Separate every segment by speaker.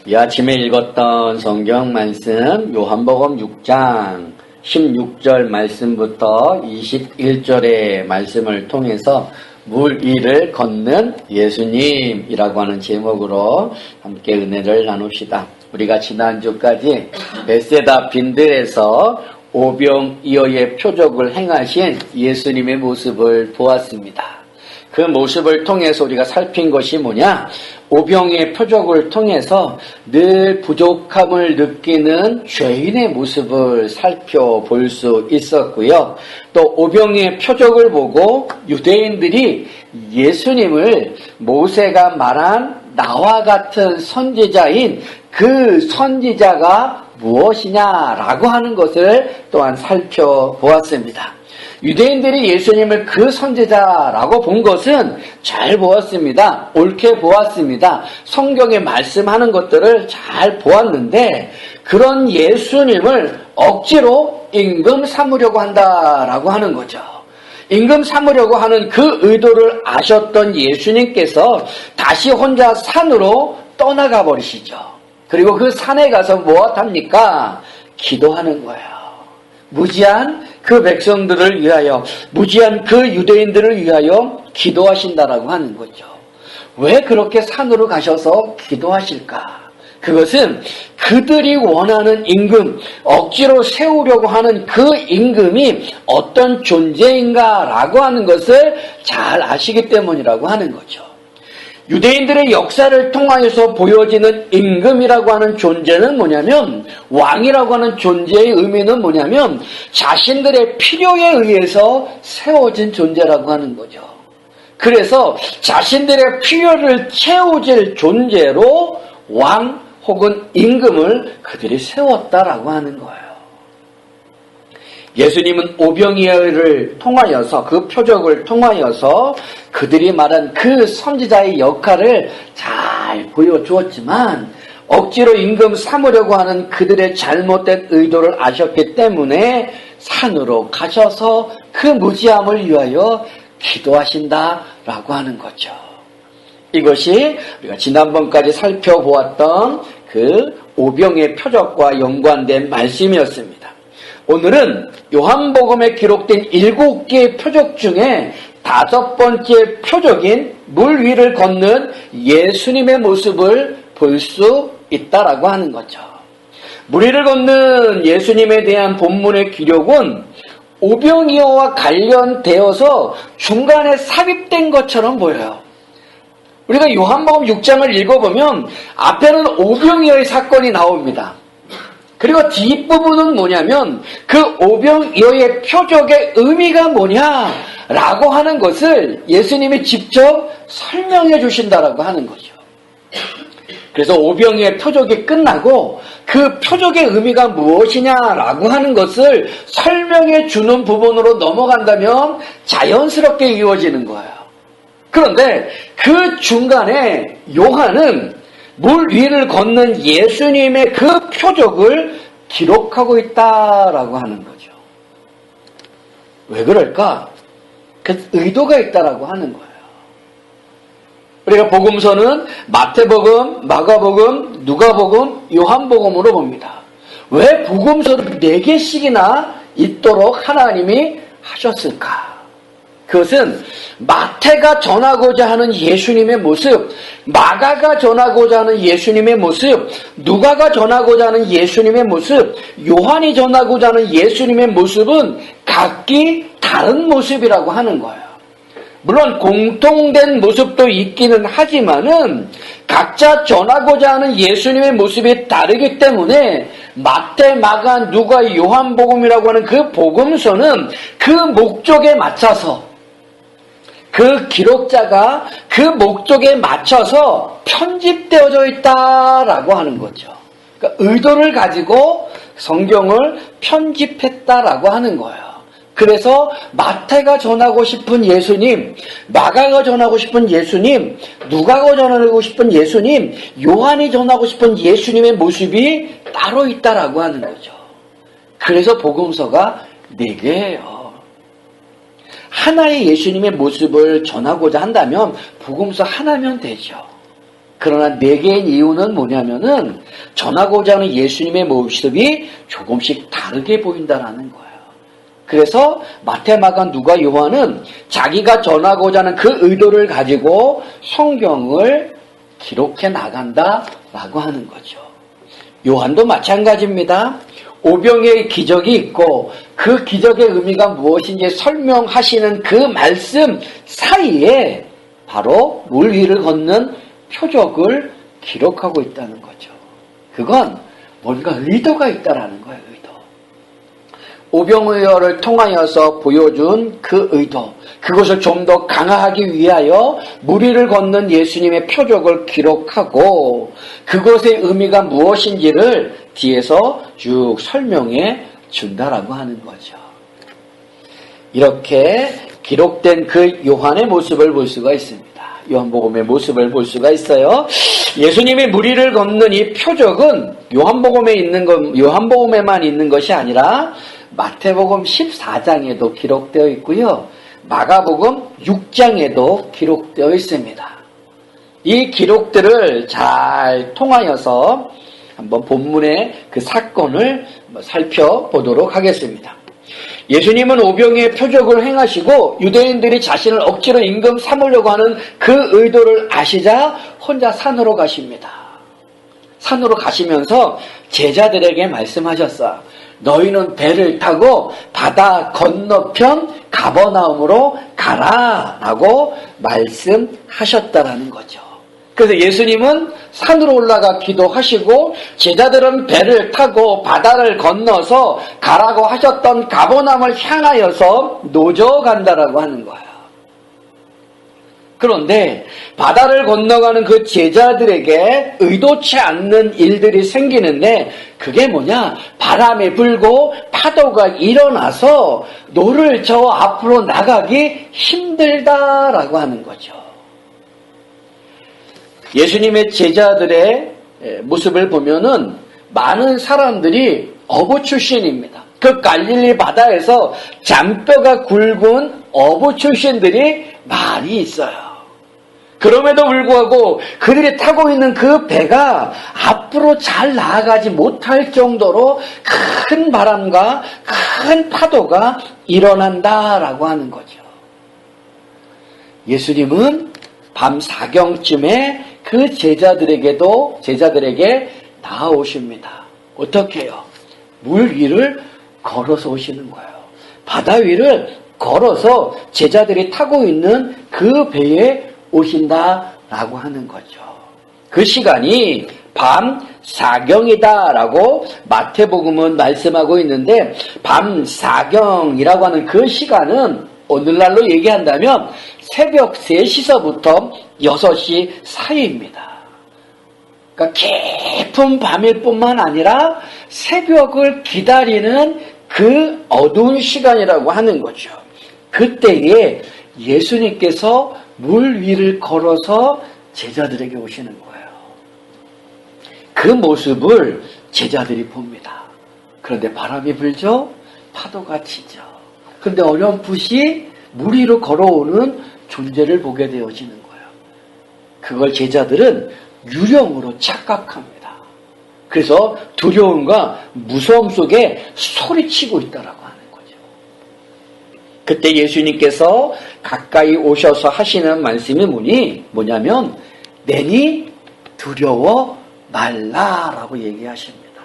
Speaker 1: 이 아침에 읽었던 성경 말씀 요한복음 6장 16절 말씀부터 21절의 말씀을 통해서 물 위를 걷는 예수님이라고 하는 제목으로 함께 은혜를 나눕시다. 우리가 지난주까지 베세다 빈들에서 오병이어의 표적을 행하신 예수님의 모습을 보았습니다. 그 모습을 통해서 우리가 살핀 것이 뭐냐? 오병이의 표적을 통해서 늘 부족함을 느끼는 죄인의 모습을 살펴볼 수 있었고요. 또 오병이의 표적을 보고 유대인들이 예수님을 모세가 말한 나와 같은 선지자인 그 선지자가 무엇이냐라고 하는 것을 또한 살펴보았습니다. 유대인들이 예수님을 그 선지자라고 본 것은 잘 보았습니다. 옳게 보았습니다. 성경에 말씀하는 것들을 잘 보았는데 그런 예수님을 억지로 임금 삼으려고 한다라고 하는 거죠. 임금 삼으려고 하는 그 의도를 아셨던 예수님께서 다시 혼자 산으로 떠나가 버리시죠. 그리고 그 산에 가서 무엇합니까? 기도하는 거예요. 무지한 그 백성들을 위하여, 무지한 그 유대인들을 위하여 기도하신다라고 하는 거죠. 왜 그렇게 산으로 가셔서 기도하실까? 그것은 그들이 원하는 임금, 억지로 세우려고 하는 그 임금이 어떤 존재인가라고 하는 것을 잘 아시기 때문이라고 하는 거죠. 유대인들의 역사를 통하여서 보여지는 임금이라고 하는 존재는 뭐냐면, 왕이라고 하는 존재의 의미는 뭐냐면 자신들의 필요에 의해서 세워진 존재라고 하는 거죠. 그래서 자신들의 필요를 채워질 존재로 왕 혹은 임금을 그들이 세웠다라고 하는 거예요. 예수님은 오병이어를 통하여서, 그 표적을 통하여서 그들이 말한 그 선지자의 역할을 잘 보여주었지만 억지로 임금 삼으려고 하는 그들의 잘못된 의도를 아셨기 때문에 산으로 가셔서 그 무지함을 위하여 기도하신다라고 하는 거죠. 이것이 우리가 지난번까지 살펴보았던 그 오병이의 표적과 연관된 말씀이었습니다. 오늘은 요한복음에 기록된 7개의 표적 중에 5번째 표적인 물 위를 걷는 예수님의 모습을 볼 수 있다라고 하는 거죠. 물 위를 걷는 예수님에 대한 본문의 기록은 오병이어와 관련되어서 중간에 삽입된 것처럼 보여요. 우리가 요한복음 6장을 읽어보면 앞에는 오병이어의 사건이 나옵니다. 그리고 뒷부분은 뭐냐면 그 오병이어의 표적의 의미가 뭐냐라고 하는 것을 예수님이 직접 설명해 주신다라고 하는 거죠. 그래서 오병이어의 표적이 끝나고 그 표적의 의미가 무엇이냐라고 하는 것을 설명해 주는 부분으로 넘어간다면 자연스럽게 이루어지는 거예요. 그런데 그 중간에 요한은 물 위를 걷는 예수님의 그 표적을 기록하고 있다라고 하는 거죠. 왜 그럴까? 그 의도가 있다라고 하는 거예요. 우리가 복음서는 마태복음, 마가복음, 누가복음, 요한복음으로 봅니다. 왜 복음서를 4개씩이나 있도록 하나님이 하셨을까? 그것은 마태가 전하고자 하는 예수님의 모습, 마가가 전하고자 하는 예수님의 모습, 누가가 전하고자 하는 예수님의 모습, 요한이 전하고자 하는 예수님의 모습은 각기 다른 모습이라고 하는 거예요. 물론 공통된 모습도 있기는 하지만은 각자 전하고자 하는 예수님의 모습이 다르기 때문에 마태, 마가, 누가, 요한복음이라고 하는 그 복음서는 그 목적에 맞춰서, 그 기록자가 그 목적에 맞춰서 편집되어져 있다라고 하는 거죠. 그러니까 의도를 가지고 성경을 편집했다라고 하는 거예요. 그래서 마태가 전하고 싶은 예수님, 마가가 전하고 싶은 예수님, 누가가 전하고 싶은 예수님, 요한이 전하고 싶은 예수님의 모습이 따로 있다라고 하는 거죠. 그래서 복음서가 4개예요. 하나의 예수님의 모습을 전하고자 한다면 복음서 하나면 되죠. 그러나 4개인 이유는 뭐냐면은 전하고자 하는 예수님의 모습이 조금씩 다르게 보인다라는 거예요. 그래서 마태, 마가, 누가, 요한은 자기가 전하고자 하는 그 의도를 가지고 성경을 기록해 나간다라고 하는 거죠. 요한도 마찬가지입니다. 오병이의 기적이 있고 그 기적의 의미가 무엇인지 설명하시는 그 말씀 사이에 바로 물 위를 걷는 표적을 기록하고 있다는 거죠. 그건 뭔가 의도가 있다라는 거예요. 의도. 오병이어를 통하여서 보여준 그 의도, 그것을 좀 더 강화하기 위하여 물 위를 걷는 예수님의 표적을 기록하고 그것의 의미가 무엇인지를 뒤에서 쭉 설명해 준다라고 하는 거죠. 이렇게 기록된 그 요한의 모습을 볼 수가 있습니다. 요한복음의 모습을 볼 수가 있어요. 예수님이 물 위를 걷는 이 표적은 요한복음에만 있는 것이 아니라 마태복음 14장에도 기록되어 있고요. 마가복음 6장에도 기록되어 있습니다. 이 기록들을 잘 통하여서 한번 본문의 그 사건을 살펴보도록 하겠습니다. 예수님은 오병이의 표적을 행하시고 유대인들이 자신을 억지로 임금 삼으려고 하는 그 의도를 아시자 혼자 산으로 가십니다. 산으로 가시면서 제자들에게 말씀하셨어요. 너희는 배를 타고 바다 건너편 가버나움으로 가라 라고 말씀하셨다라는 거죠. 그래서 예수님은 산으로 올라가 기도하시고 제자들은 배를 타고 바다를 건너서 가라고 하셨던 가버나움을 향하여서 노저간다라고 하는 거예요. 그런데 바다를 건너가는 그 제자들에게 의도치 않는 일들이 생기는데 그게 뭐냐? 바람이 불고 파도가 일어나서 노를 저어 앞으로 나가기 힘들다라고 하는 거죠. 예수님의 제자들의 모습을 보면은 많은 사람들이 어부 출신입니다. 그 갈릴리 바다에서 잔뼈가 굵은 어부 출신들이 많이 있어요. 그럼에도 불구하고 그들이 타고 있는 그 배가 앞으로 잘 나아가지 못할 정도로 큰 바람과 큰 파도가 일어난다라고 하는 거죠. 예수님은 밤 4경쯤에 그 제자들에게 나아오십니다. 어떻게 해요? 물 위를 걸어서 오시는 거예요. 바다 위를 걸어서 제자들이 타고 있는 그 배에 오신다라고 하는 거죠. 그 시간이 밤 4경이다라고 마태복음은 말씀하고 있는데 밤 4경이라고 하는 그 시간은 오늘날로 얘기한다면 새벽 3시서부터 6시 사이입니다. 그러니까 깊은 밤일 뿐만 아니라 새벽을 기다리는 그 어두운 시간이라고 하는 거죠. 그때에 예수님께서 물 위를 걸어서 제자들에게 오시는 거예요. 그 모습을 제자들이 봅니다. 그런데 바람이 불죠? 파도가 치죠. 그런데 어렴풋이 물 위로 걸어오는 존재를 보게 되어지는 거예요. 그걸 제자들은 유령으로 착각합니다. 그래서 두려움과 무서움 속에 소리치고 있다라고 하는 거죠. 그때 예수님께서 가까이 오셔서 하시는 말씀이 뭐냐면 내니 두려워 말라라고 얘기하십니다.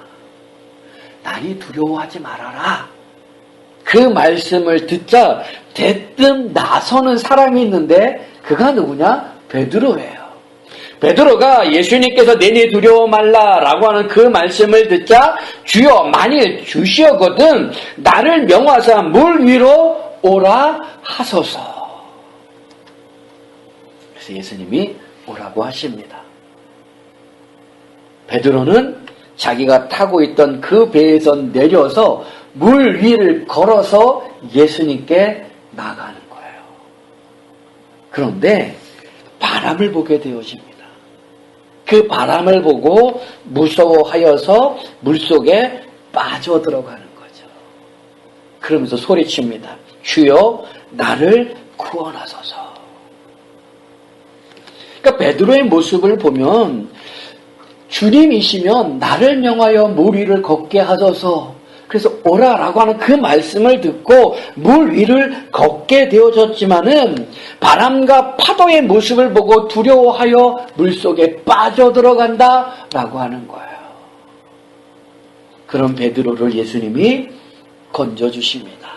Speaker 1: 나니 두려워하지 말아라. 그 말씀을 듣자 대뜸 나서는 사람이 있는데 그가 누구냐? 베드로예요. 베드로가 예수님께서 내니 두려워 말라라고 하는 그 말씀을 듣자 주여 만일 주시었거든 나를 명하사 물 위로 오라 하소서. 그래서 예수님이 오라고 하십니다. 베드로는 자기가 타고 있던 그 배에서 내려서 물 위를 걸어서 예수님께 나가는 거예요. 그런데 바람을 보게 되어집니다. 그 바람을 보고 무서워하여서 물속에 빠져들어가는 거죠. 그러면서 소리칩니다. 주여 나를 구원하소서. 그러니까 베드로의 모습을 보면 주님이시면 나를 명하여 물 위를 걷게 하소서. 그래서 오라라고 하는 그 말씀을 듣고 물 위를 걷게 되어졌지만은 바람과 파도의 모습을 보고 두려워하여 물속에 빠져들어간다라고 하는 거예요. 그런 베드로를 예수님이 건져주십니다.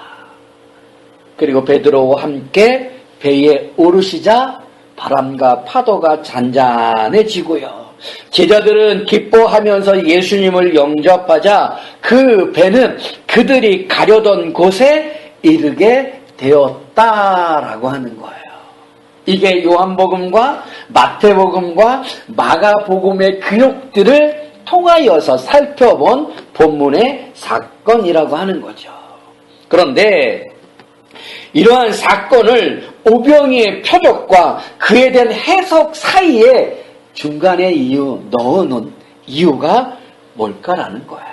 Speaker 1: 그리고 베드로와 함께 배에 오르시자 바람과 파도가 잔잔해지고요. 제자들은 기뻐하면서 예수님을 영접하자 그 배는 그들이 가려던 곳에 이르게 되었다라고 하는 거예요. 이게 요한복음과 마태복음과 마가복음의 기록들을 통하여서 살펴본 본문의 사건이라고 하는 거죠. 그런데 이러한 사건을 오병이의 표적과 그에 대한 해석 사이에 중간에 넣어놓은 이유가 뭘까라는 거예요.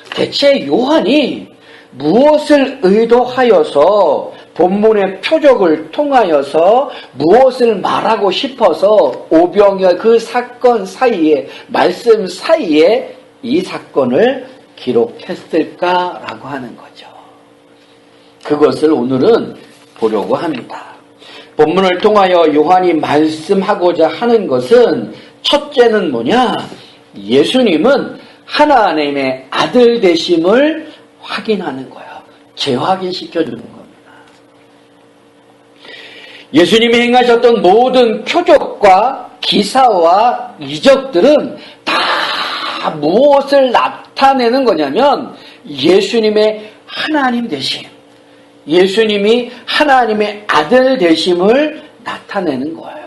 Speaker 1: 대체 요한이 무엇을 의도하여서 본문의 표적을 통하여서 무엇을 말하고 싶어서 오병이의 그 사건 사이에, 말씀 사이에 이 사건을 기록했을까라고 하는 거죠. 그것을 오늘은 보려고 합니다. 본문을 통하여 요한이 말씀하고자 하는 것은 첫째는 뭐냐? 예수님은 하나님의 아들 되심을 확인하는 거예요. 재확인시켜주는 겁니다. 예수님이 행하셨던 모든 표적과 기사와 이적들은 다 무엇을 나타내는 거냐면 예수님의 하나님 되심, 예수님이 하나님의 아들 되심을 나타내는 거예요.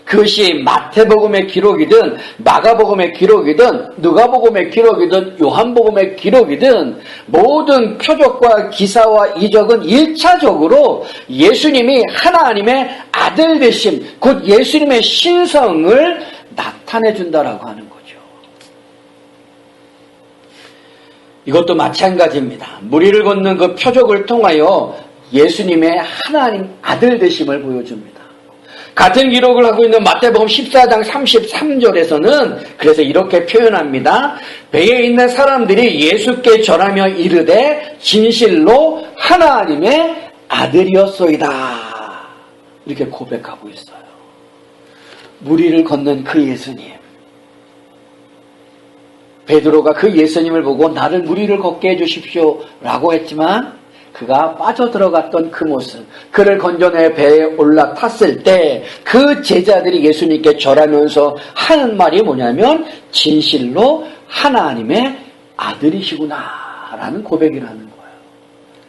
Speaker 1: 그것이 마태복음의 기록이든 마가복음의 기록이든 누가복음의 기록이든 요한복음의 기록이든 모든 표적과 기사와 이적은 1차적으로 예수님이 하나님의 아들 되심, 곧 예수님의 신성을 나타내준다라고 하는 거죠. 이것도 마찬가지입니다. 무리를 걷는 그 표적을 통하여 예수님의 하나님 아들 되심을 보여줍니다. 같은 기록을 하고 있는 마태복음 14장 33절에서는 그래서 이렇게 표현합니다. 배에 있는 사람들이 예수께 절하며 이르되 진실로 하나님의 아들이었소이다. 이렇게 고백하고 있어요. 무리를 걷는 그 예수님. 베드로가 그 예수님을 보고 나를 무리를 걷게 해주십시오 라고 했지만 그가 빠져들어갔던 그 모습, 그를 건져내 배에 올라탔을 때 그 제자들이 예수님께 절하면서 하는 말이 뭐냐면 진실로 하나님의 아들이시구나 라는 고백이라는 거예요.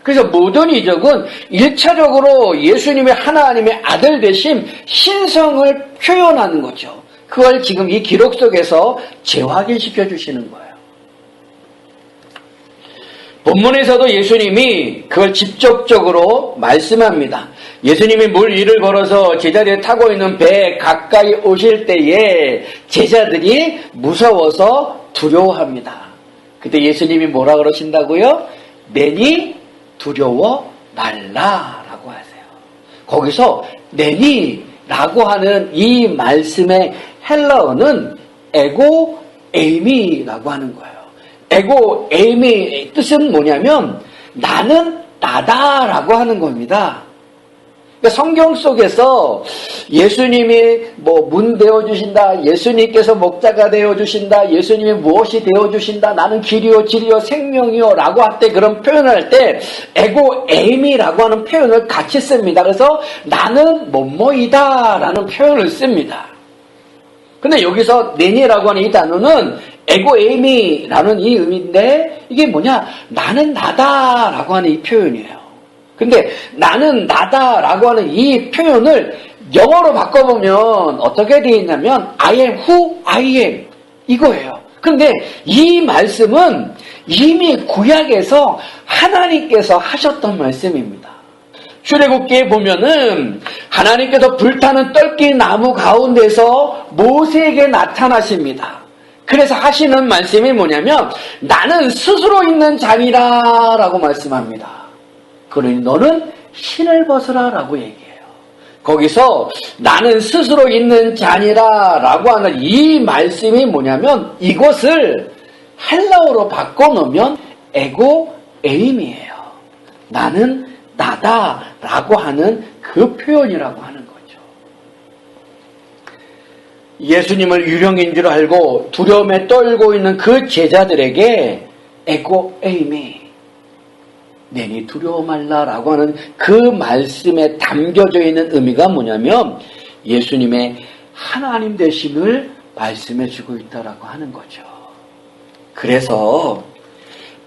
Speaker 1: 그래서 모든 이적은 1차적으로 예수님의 하나님의 아들 되심 신성을 표현하는 거죠. 그걸 지금 이 기록 속에서 재확인시켜 주시는 거예요. 본문에서도 예수님이 그걸 직접적으로 말씀합니다. 예수님이 물 위를 걸어서 제자들이 타고 있는 배에 가까이 오실 때에 제자들이 무서워서 두려워합니다. 그때 예수님이 뭐라 그러신다고요? 내니 두려워 말라라고 하세요. 거기서 내니라고 하는 이 말씀의 헬라어는 에고 에이미라고 하는 거예요. 에고 에이미의 뜻은 뭐냐면 나는 나다라고 하는 겁니다. 그러니까 성경 속에서 예수님이 문 되어주신다, 예수님께서 목자가 되어주신다, 예수님이 무엇이 되어주신다, 나는 길이요 진리요 생명이요 라고 할 때 그런 표현을 할 때 에고 에이미라고 하는 표현을 같이 씁니다. 그래서 나는 뭐뭐이다 라는 표현을 씁니다. 근데 여기서 내니라고 하는 이 단어는 에고 에이미라는 이 의미인데 이게 뭐냐? 나는 나다라고 하는 이 표현이에요. 근데 나는 나다라고 하는 이 표현을 영어로 바꿔보면 어떻게 되어 있냐면 I am who I am 이거예요. 그런데 이 말씀은 이미 구약에서 하나님께서 하셨던 말씀입니다. 출애굽기에 보면은 하나님께서 불타는 떨기 나무 가운데서 모세에게 나타나십니다. 그래서 하시는 말씀이 뭐냐면 나는 스스로 있는 자니라 라고 말씀합니다. 그러니 너는 신을 벗으라 라고 얘기해요. 거기서 나는 스스로 있는 자니라 라고 하는 이 말씀이 뭐냐면 이것을 헬라어로 바꿔놓으면 에고 에임이에요. 나는 나다 라고 하는 그 표현이라고 하는 거죠. 예수님을 유령인 줄 알고 두려움에 떨고 있는 그 제자들에게 에고 에임이 내니 두려워 말라라고 하는 그 말씀에 담겨져 있는 의미가 뭐냐면 예수님의 하나님 되심을 말씀해 주고 있다라고 하는 거죠. 그래서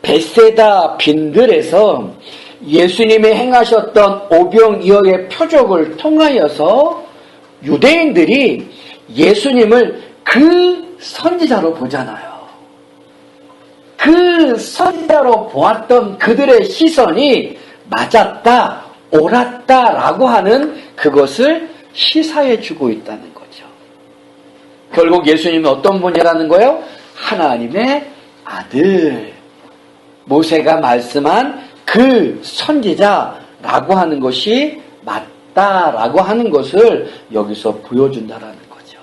Speaker 1: 벳세다 빈들에서 예수님이 행하셨던 오병이어의 표적을 통하여서 유대인들이 예수님을 그 선지자로 보잖아요. 그 선지자로 보았던 그들의 시선이 맞았다, 옳았다라고 하는 그것을 시사해 주고 있다는 거죠. 결국 예수님은 어떤 분이라는 거예요? 하나님의 아들. 모세가 말씀한 그 선지자라고 하는 것이 맞다라고 하는 것을 여기서 보여준다라는 거죠.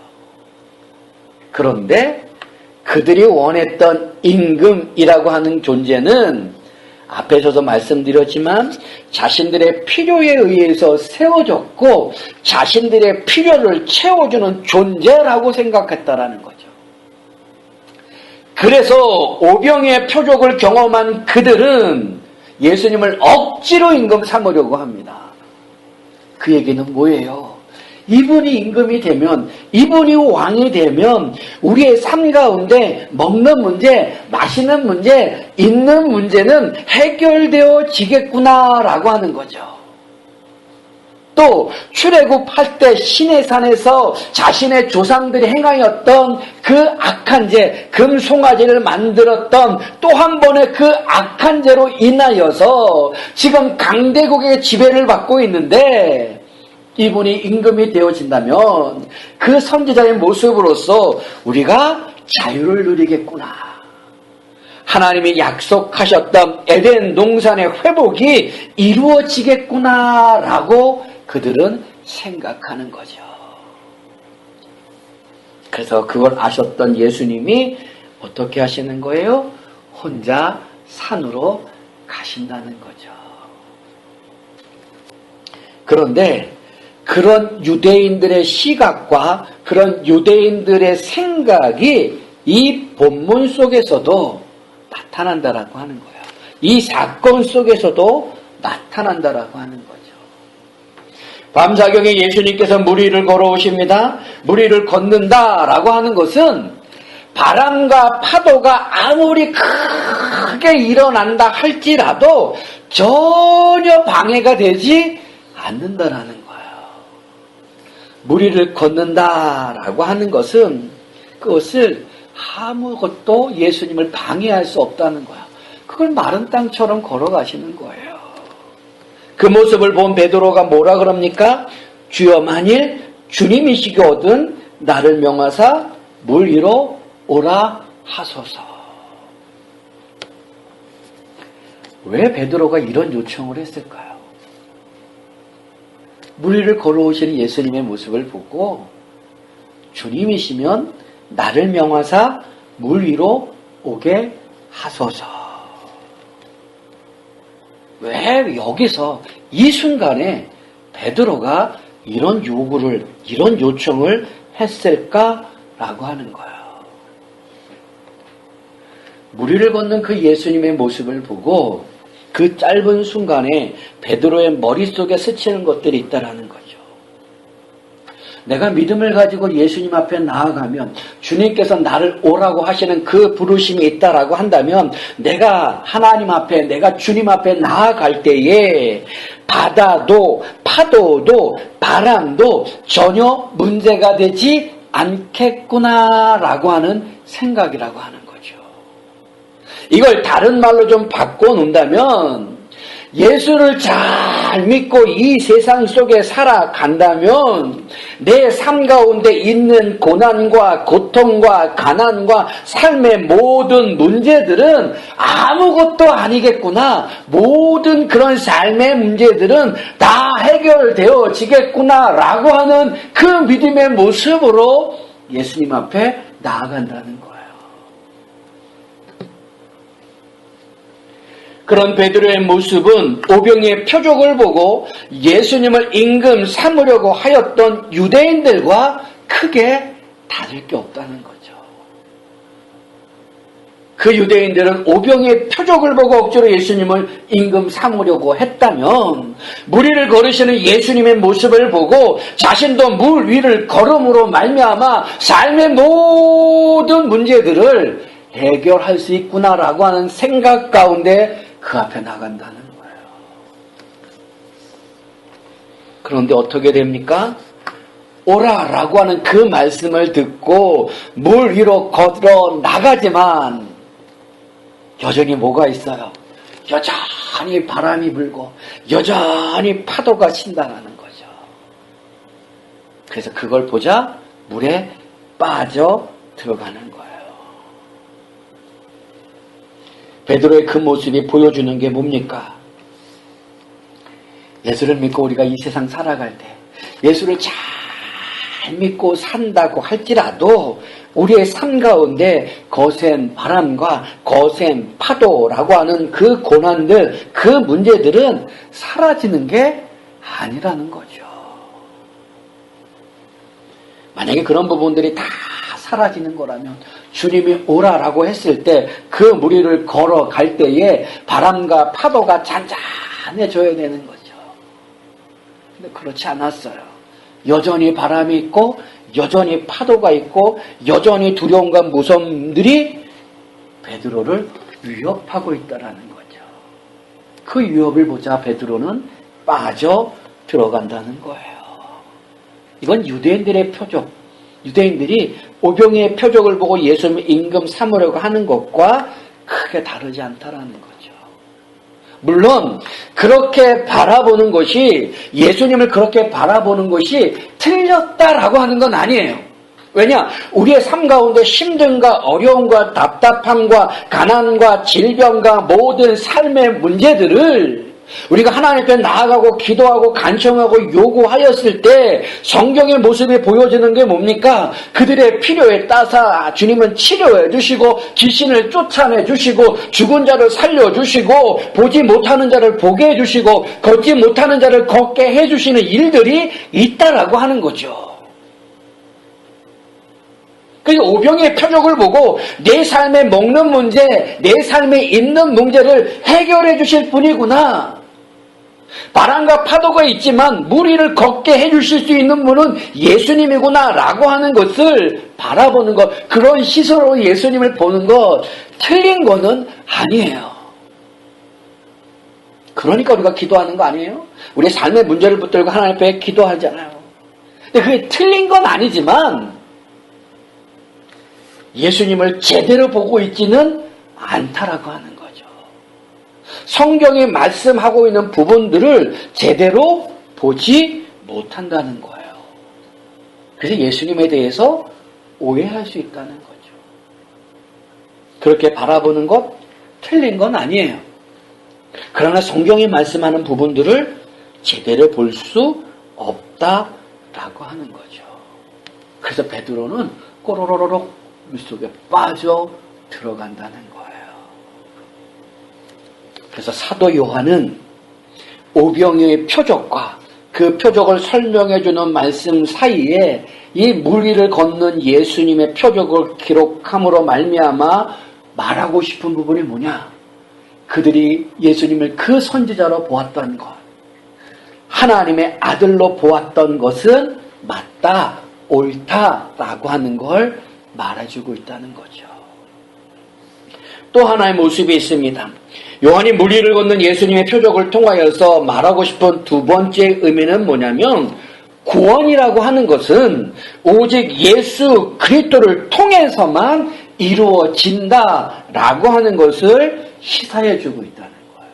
Speaker 1: 그런데 그들이 원했던 임금이라고 하는 존재는 앞에서도 말씀드렸지만 자신들의 필요에 의해서 세워졌고 자신들의 필요를 채워주는 존재라고 생각했다라는 거죠. 그래서 오병이의 표적을 경험한 그들은 예수님을 억지로 임금 삼으려고 합니다. 그 얘기는 뭐예요? 이분이 임금이 되면, 이분이 왕이 되면 우리의 삶 가운데 먹는 문제, 마시는 문제, 있는 문제는 해결되어지겠구나라고 하는 거죠. 또 출애굽할 때 시내산에서 자신의 조상들이 행하였던 그 악한 죄, 금송아지를 만들었던 또 한 번의 그 악한 죄로 인하여서 지금 강대국의 지배를 받고 있는데 이분이 임금이 되어진다면 그 선지자의 모습으로서 우리가 자유를 누리겠구나. 하나님이 약속하셨던 에덴 동산의 회복이 이루어지겠구나라고 그들은 생각하는 거죠. 그래서 그걸 아셨던 예수님이 어떻게 하시는 거예요? 혼자 산으로 가신다는 거죠. 그런데 그런 유대인들의 시각과 그런 유대인들의 생각이 이 본문 속에서도 나타난다라고 하는 거예요. 이 사건 속에서도 나타난다라고 하는 거죠. 밤사경에 예수님께서 물 위를 걸어오십니다. 물 위를 걷는다라고 하는 것은 바람과 파도가 아무리 크게 일어난다 할지라도 전혀 방해가 되지 않는다라는 거예요. 물 위를 걷는다라고 하는 것은 그것을 아무것도 예수님을 방해할 수 없다는 거야. 그걸 마른 땅처럼 걸어가시는 거예요. 그 모습을 본 베드로가 뭐라 그럽니까? 주여 만일 주님이시거든 나를 명하사 물 위로 오라 하소서. 왜 베드로가 이런 요청을 했을까요? 물 위를 걸어오시는 예수님의 모습을 보고 주님이시면 나를 명하사 물 위로 오게 하소서. 왜 여기서 이 순간에 베드로가 이런 요구를, 이런 요청을 했을까라고 하는 거예요. 물 위를 걷는 그 예수님의 모습을 보고 그 짧은 순간에 베드로의 머릿속에 스치는 것들이 있다라는 거죠. 내가 믿음을 가지고 예수님 앞에 나아가면 주님께서 나를 오라고 하시는 그 부르심이 있다라고 한다면 내가 하나님 앞에, 내가 주님 앞에 나아갈 때에 바다도 파도도 바람도 전혀 문제가 되지 않겠구나라고 하는 생각이라고 하는 거죠. 이걸 다른 말로 좀 바꿔놓는다면 예수를 잘 믿고 이 세상 속에 살아간다면 내 삶 가운데 있는 고난과 고통과 가난과 삶의 모든 문제들은 아무것도 아니겠구나. 모든 그런 삶의 문제들은 다 해결되어지겠구나 라고 하는 그 믿음의 모습으로 예수님 앞에 나아간다는 거예요. 그런 베드로의 모습은 오병이의 표적을 보고 예수님을 임금 삼으려고 하였던 유대인들과 크게 다를 게 없다는 거죠. 그 유대인들은 오병이의 표적을 보고 억지로 예수님을 임금 삼으려고 했다면 물 위를 걸으시는 예수님의 모습을 보고 자신도 물 위를 걸음으로 말미암아 삶의 모든 문제들을 해결할 수 있구나라고 하는 생각 가운데 그 앞에 나간다는 거예요. 그런데 어떻게 됩니까? 오라라고 하는 그 말씀을 듣고 물 위로 걸어 나가지만 여전히 뭐가 있어요? 여전히 바람이 불고 여전히 파도가 친다는 거죠. 그래서 그걸 보자 물에 빠져 들어가는 거예요. 베드로의 그 모습이 보여주는 게 뭡니까? 예수를 믿고 우리가 이 세상 살아갈 때 예수를 잘 믿고 산다고 할지라도 우리의 삶 가운데 거센 바람과 거센 파도라고 하는 그 고난들, 그 문제들은 사라지는 게 아니라는 거죠. 만약에 그런 부분들이 다 사라지는 거라면 주님이 오라라고 했을 때 그 물 위를 걸어갈 때에 바람과 파도가 잔잔해져야 되는 거죠. 근데 그렇지 않았어요. 여전히 바람이 있고 여전히 파도가 있고 여전히 두려움과 무서움들이 베드로를 위협하고 있다라는 거죠. 그 위협을 보자 베드로는 빠져 들어간다는 거예요. 이건 유대인들의 표적. 유대인들이 오병이의 표적을 보고 예수님을 임금 삼으려고 하는 것과 크게 다르지 않다라는 거죠. 물론 그렇게 바라보는 것이 예수님을 그렇게 바라보는 것이 틀렸다라고 하는 건 아니에요. 왜냐? 우리의 삶 가운데 힘듦과 어려움과 답답함과 가난과 질병과 모든 삶의 문제들을 우리가 하나님 앞에 나아가고 기도하고 간청하고 요구하였을 때 성경의 모습이 보여지는 게 뭡니까? 그들의 필요에 따라 주님은 치료해 주시고 귀신을 쫓아내 주시고 죽은 자를 살려 주시고 보지 못하는 자를 보게 해 주시고 걷지 못하는 자를 걷게 해 주시는 일들이 있다라고 하는 거죠. 그래서 오병이의 표적을 보고 내 삶에 먹는 문제, 내 삶에 있는 문제를 해결해 주실 분이구나. 바람과 파도가 있지만 물 위를 걷게 해 주실 수 있는 분은 예수님이구나 라고 하는 것을 바라보는 것, 그런 시선으로 예수님을 보는 것, 틀린 거는 아니에요. 그러니까 우리가 기도하는 거 아니에요? 우리의 삶의 문제를 붙들고 하나님 앞에 기도하잖아요. 근데 그게 틀린 건 아니지만 예수님을 제대로 보고 있지는 않다라고 하는 거죠. 성경이 말씀하고 있는 부분들을 제대로 보지 못한다는 거예요. 그래서 예수님에 대해서 오해할 수 있다는 거죠. 그렇게 바라보는 것 틀린 건 아니에요. 그러나 성경이 말씀하는 부분들을 제대로 볼 수 없다라고 하는 거죠. 그래서 베드로는 꼬로로로록 물 속에 빠져 들어간다는 거예요. 그래서 사도 요한은 오병이의 표적과 그 표적을 설명해주는 말씀 사이에 이 물 위를 걷는 예수님의 표적을 기록함으로 말미암아 말하고 싶은 부분이 뭐냐? 그들이 예수님을 그 선지자로 보았던 것, 하나님의 아들로 보았던 것은 맞다, 옳다라고 하는 걸 말해주고 있다는 거죠. 또 하나의 모습이 있습니다. 요한이 물 위를 걷는 예수님의 표적을 통하여서 말하고 싶은 두 번째 의미는 뭐냐면 구원이라고 하는 것은 오직 예수 그리스도를 통해서만 이루어진다라고 하는 것을 시사해주고 있다는 거예요.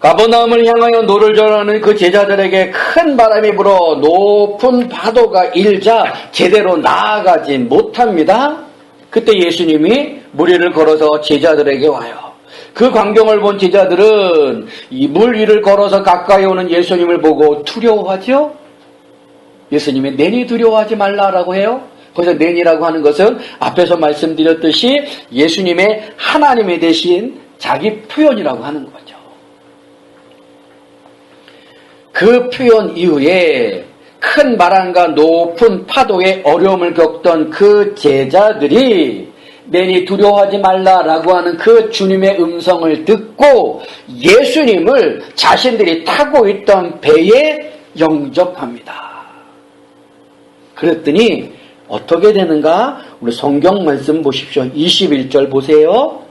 Speaker 1: 가버나움을 향하여 노를 저라는 그 제자들에게 큰 바람이 불어 높은 파도가 일자 제대로 나아가지 못합니다. 그때 예수님이 물 위를 걸어서 제자들에게 와요. 그 광경을 본 제자들은 이 물 위를 걸어서 가까이 오는 예수님을 보고 두려워하죠. 예수님이 내니 두려워하지 말라라고 해요. 거기서 내니라고 하는 것은 앞에서 말씀드렸듯이 예수님의 하나님의 대신 자기 표현이라고 하는 거죠. 그 표현 이후에 큰 바람과 높은 파도에 어려움을 겪던 그 제자들이 내니 두려워하지 말라라고 하는 그 주님의 음성을 듣고 예수님을 자신들이 타고 있던 배에 영접합니다. 그랬더니 어떻게 되는가? 우리 성경 말씀 보십시오. 21절 보세요.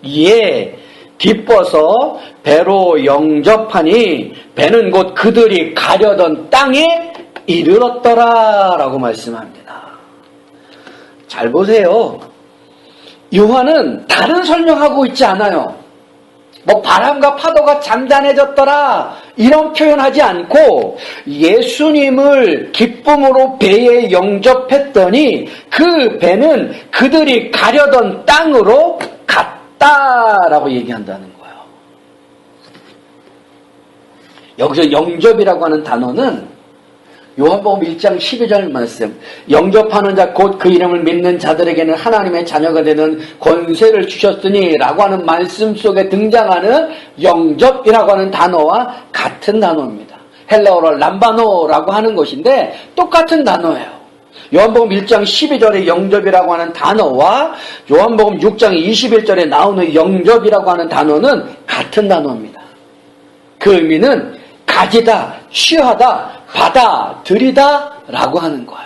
Speaker 1: 이에 기뻐서 배로 영접하니 배는 곧 그들이 가려던 땅에 이르렀더라 라고 말씀합니다. 잘 보세요. 요한은 다른 설명하고 있지 않아요. 뭐 바람과 파도가 잠잠해졌더라 이런 표현하지 않고 예수님을 기쁨으로 배에 영접했더니 그 배는 그들이 가려던 땅으로 갔다라고 얘기한다는 거예요. 여기서 영접이라고 하는 단어는 요한복음 1장 12절 말씀, 영접하는 자 곧 그 이름을 믿는 자들에게는 하나님의 자녀가 되는 권세를 주셨으니 라고 하는 말씀 속에 등장하는 영접이라고 하는 단어와 같은 단어입니다. 헬라어로 람바노라고 하는 것인데 똑같은 단어예요. 요한복음 1장 12절의 영접이라고 하는 단어와 요한복음 6장 21절에 나오는 영접이라고 하는 단어는 같은 단어입니다. 그 의미는 가지다, 취하다, 받아들이다 라고 하는 거예요.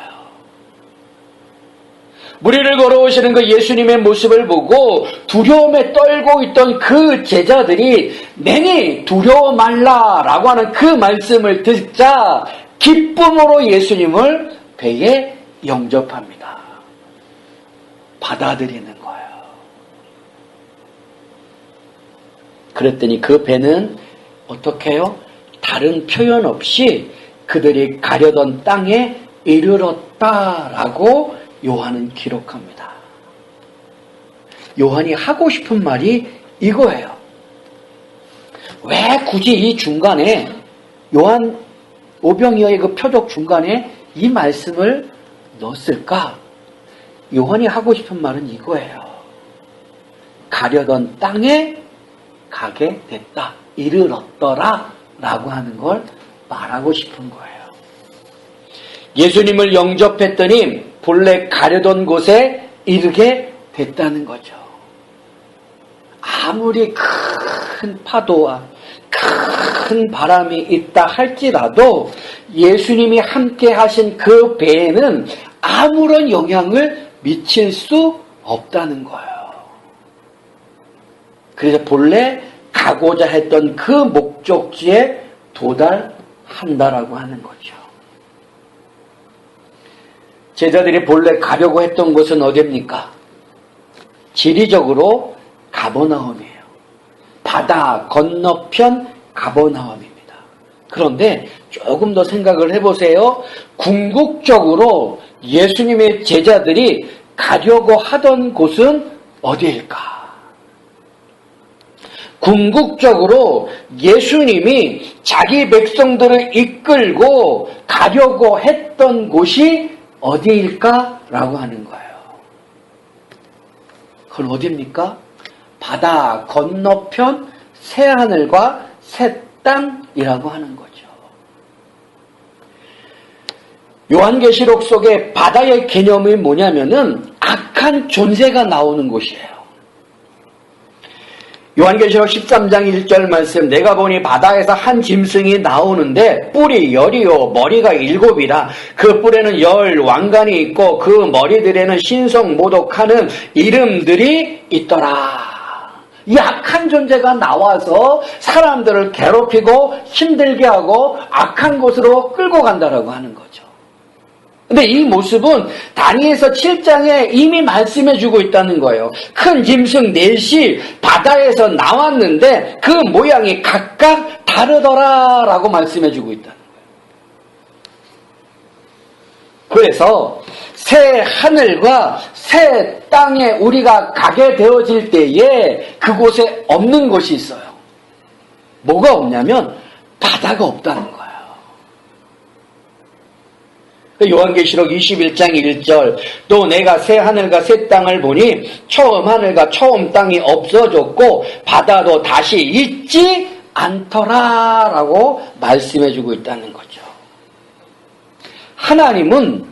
Speaker 1: 물 위를 걸어오시는 그 예수님의 모습을 보고 두려움에 떨고 있던 그 제자들이 내니 두려워 말라 라고 하는 그 말씀을 듣자 기쁨으로 예수님을 배에 영접합니다. 받아들이는 거예요. 그랬더니 그 배는 어떻게 해요? 다른 표현 없이 그들이 가려던 땅에 이르렀다라고 요한은 기록합니다. 요한이 하고 싶은 말이 이거예요. 왜 굳이 이 중간에 요한 오병이어의 그 표적 중간에 이 말씀을 넣었을까? 요한이 하고 싶은 말은 이거예요. 가려던 땅에 가게 됐다. 이르렀더라 라고 하는 걸 말하고 싶은 거예요. 예수님을 영접했더니 본래 가려던 곳에 이르게 됐다는 거죠. 아무리 큰 파도와 큰 바람이 있다 할지라도 예수님이 함께 하신 그 배에는 아무런 영향을 미칠 수 없다는 거예요. 그래서 본래 가고자 했던 그 목적지에 도달한다라고 하는 거죠. 제자들이 본래 가려고 했던 곳은 어디입니까? 지리적으로 가버나움이에요. 바다 건너편 가버나움입니다. 그런데 조금 더 생각을 해보세요. 궁극적으로 예수님의 제자들이 가려고 하던 곳은 어디일까? 궁극적으로 예수님이 자기 백성들을 이끌고 가려고 했던 곳이 어디일까라고 하는 거예요. 그건 어디입니까? 바다 건너편 새하늘과 새 땅이라고 하는 거죠. 요한계시록 속에 바다의 개념이 뭐냐면은 악한 존재가 나오는 곳이에요. 요한계시록 13장 1절 말씀, 내가 보니 바다에서 한 짐승이 나오는데 뿔이 10이요 머리가 7이라 그 뿔에는 10 왕관이 있고 그 머리들에는 신성 모독하는 이름들이 있더라. 이 악한 존재가 나와서 사람들을 괴롭히고 힘들게 하고 악한 곳으로 끌고 간다라고 하는 거죠. 근데 이 모습은 다니엘서 7장에 이미 말씀해주고 있다는 거예요. 큰 짐승 넷이 바다에서 나왔는데 그 모양이 각 각각 다르더라라고 말씀해주고 있다는 거예요. 그래서 새 하늘과 새 땅에 우리가 가게 되어질 때에 그곳에 없는 것이 있어요. 뭐가 없냐면 바다가 없다는 거예요. 요한계시록 21장 1절 또 내가 새 하늘과 새 땅을 보니 처음 하늘과 처음 땅이 없어졌고 바다도 다시 있지 않더라 라고 말씀해주고 있다는 거죠. 하나님은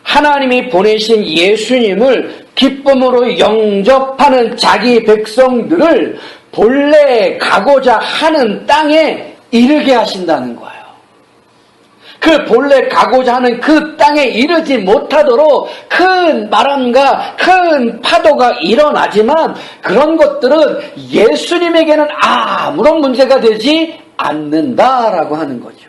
Speaker 1: 하나님이 보내신 예수님을 기쁨으로 영접하는 자기 백성들을 본래 가고자 하는 땅에 이르게 하신다는 거예요. 그 본래 가고자 하는 그 땅에 이르지 못하도록 큰 바람과 큰 파도가 일어나지만 그런 것들은 예수님에게는 아무런 문제가 되지 않는다라고 하는 거죠.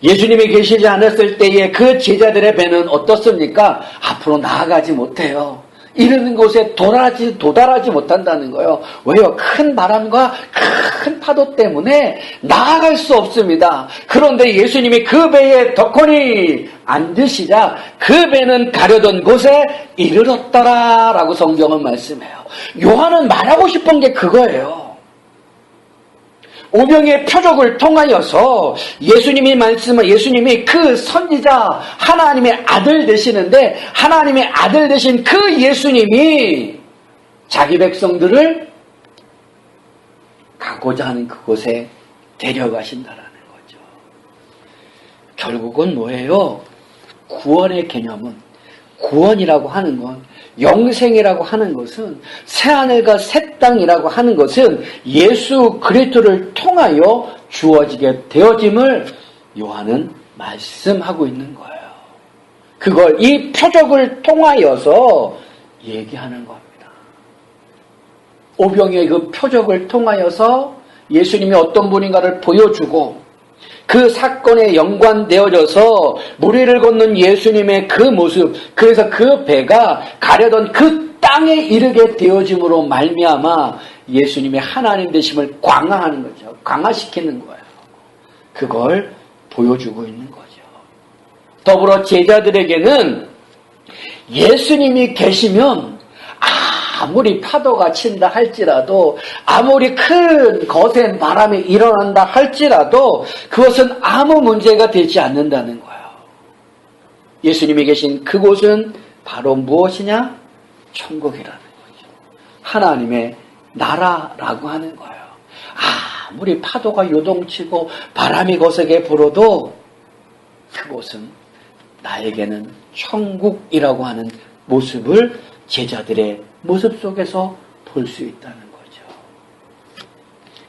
Speaker 1: 예수님이 계시지 않았을 때에 그 제자들의 배는 어떻습니까? 앞으로 나아가지 못해요. 이르는 곳에 도달하지 못한다는 거예요. 왜요? 큰 바람과 큰 파도 때문에 나아갈 수 없습니다. 그런데 예수님이 그 배에 덕호니 앉으시자 그 배는 가려던 곳에 이르렀더라라고 성경은 말씀해요. 요한은 말하고 싶은 게 그거예요. 오병의 표적을 통하여서 예수님이 그 선지자 하나님의 아들 되시는데 하나님의 아들 되신 그 예수님이 자기 백성들을 가고자 하는 그곳에 데려가신다라는 거죠. 결국은 뭐예요? 구원의 개념은 구원이라고 하는 건 영생이라고 하는 것은 새하늘과 새 땅이라고 하는 것은 예수 그리스도를 통하여 주어지게 되어짐을 요한은 말씀하고 있는 거예요. 그걸 이 표적을 통하여서 얘기하는 겁니다. 오병이의 그 표적을 통하여서 예수님이 어떤 분인가를 보여주고 그 사건에 연관되어져서 무리를 걷는 예수님의 그 모습, 그래서 그 배가 가려던 그 땅에 이르게 되어짐으로 말미암아 예수님의 하나님 되심을 광화하는 거죠. 강화시키는 거예요. 그걸 보여주고 있는 거죠. 더불어 제자들에게는 예수님이 계시면 아무리 파도가 친다 할지라도 아무리 큰 거센 바람이 일어난다 할지라도 그것은 아무 문제가 되지 않는다는 거예요. 예수님이 계신 그곳은 바로 무엇이냐? 천국이라는 거죠. 하나님의 나라라고 하는 거예요. 아무리 파도가 요동치고 바람이 거세게 불어도 그곳은 나에게는 천국이라고 하는 모습을 제자들의 모습 속에서 볼 수 있다는 거죠.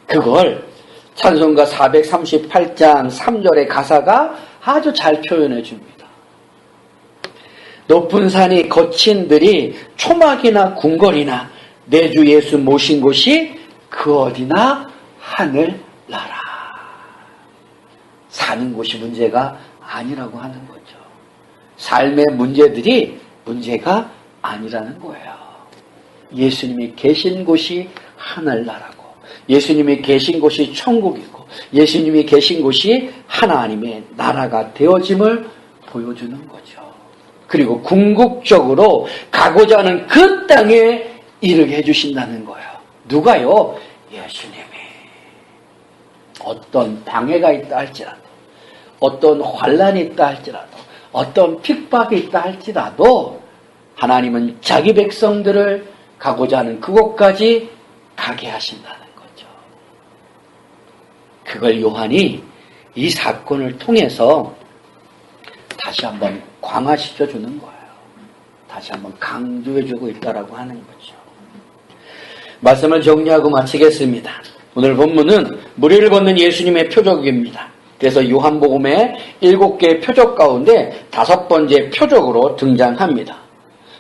Speaker 1: 그걸 찬송가 438장 3절의 가사가 아주 잘 표현해 줍니다. 높은 산이 거친 들이 초막이나 궁궐이나 내 주 예수 모신 곳이 그 어디나 하늘나라. 사는 곳이 문제가 아니라고 하는 거죠. 삶의 문제들이 문제가 아니라는 거예요. 예수님이 계신 곳이 하늘나라고, 예수님이 계신 곳이 천국이고, 예수님이 계신 곳이 하나님의 나라가 되어짐을 보여주는 거죠. 그리고 궁극적으로 가고자 하는 그 땅에 이르게 해주신다는 거예요. 누가요? 예수님이. 어떤 방해가 있다 할지라도, 어떤 환란이 있다 할지라도, 어떤 핍박이 있다 할지라도 하나님은 자기 백성들을 가고자 하는 그곳까지 가게 하신다는 거죠. 그걸 요한이 이 사건을 통해서 다시 한번 강화시켜 주는 거예요. 다시 한번 강조해 주고 있다라고 하는 거죠. 말씀을 정리하고 마치겠습니다. 오늘 본문은 무리를 걷는 예수님의 표적입니다. 그래서 요한복음의 7개의 표적 가운데 5번째 표적으로 등장합니다.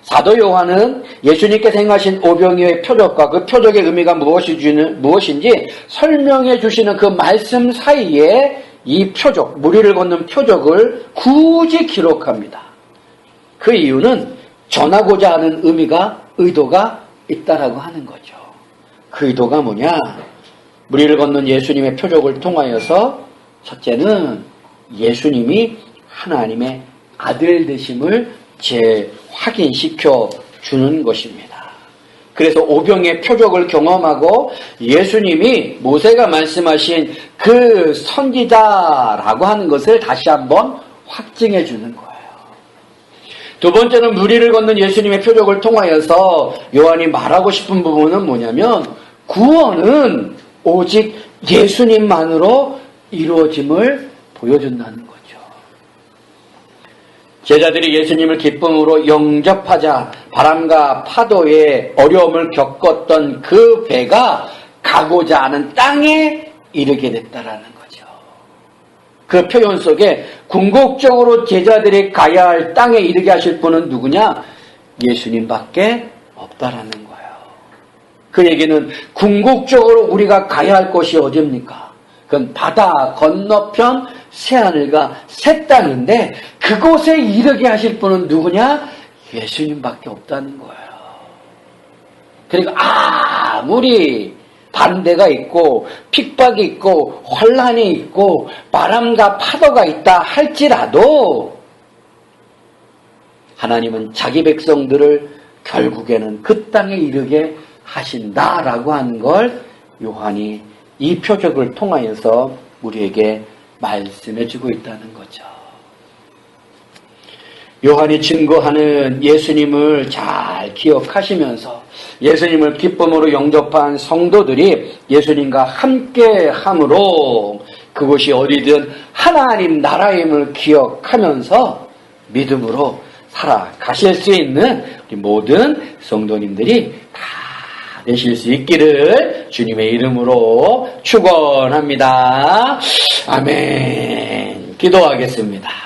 Speaker 1: 사도 요한은 예수님께서 행하신 오병이어의 표적과 그 표적의 의미가 무엇인지 설명해 주시는 그 말씀 사이에 이 표적, 무리를 걷는 표적을 굳이 기록합니다. 그 이유는 전하고자 하는 의도가 있다라고 하는 거죠. 그 의도가 뭐냐? 무리를 걷는 예수님의 표적을 통하여서 첫째는 예수님이 하나님의 아들 되심을 재확인시켜 주는 것입니다. 그래서 오병의 표적을 경험하고 예수님이 모세가 말씀하신 그 선지자라고 하는 것을 다시 한번 확증해 주는 거예요. 두 번째는 무리를 걷는 예수님의 표적을 통하여서 요한이 말하고 싶은 부분은 뭐냐면 구원은 오직 예수님만으로 이루어짐을 보여준다는 거죠. 제자들이 예수님을 기쁨으로 영접하자 바람과 파도의 어려움을 겪었던 그 배가 가고자 하는 땅에 이르게 됐다라는 거죠. 그 표현 속에 궁극적으로 제자들이 가야 할 땅에 이르게 하실 분은 누구냐? 예수님밖에 없다라는 거예요. 그 얘기는 궁극적으로 우리가 가야 할 곳이 어디입니까? 그건 바다 건너편 새하늘과 새 땅인데 그곳에 이르게 하실 분은 누구냐? 예수님밖에 없다는 거예요. 그리고 아무리 반대가 있고 핍박이 있고 환란이 있고 바람과 파도가 있다 할지라도 하나님은 자기 백성들을 결국에는 그 땅에 이르게 하신다라고 하는 걸 요한이 이 표적을 통하여서 우리에게 말씀해주고 있다는 거죠. 요한이 증거하는 예수님을 잘 기억하시면서 예수님을 기쁨으로 영접한 성도들이 예수님과 함께함으로 그곳이 어디든 하나님 나라임을 기억하면서 믿음으로 살아가실 수 있는 우리 모든 성도님들이 다 되실 수 있기를 주님의 이름으로 축원합니다. 아멘. 기도하겠습니다.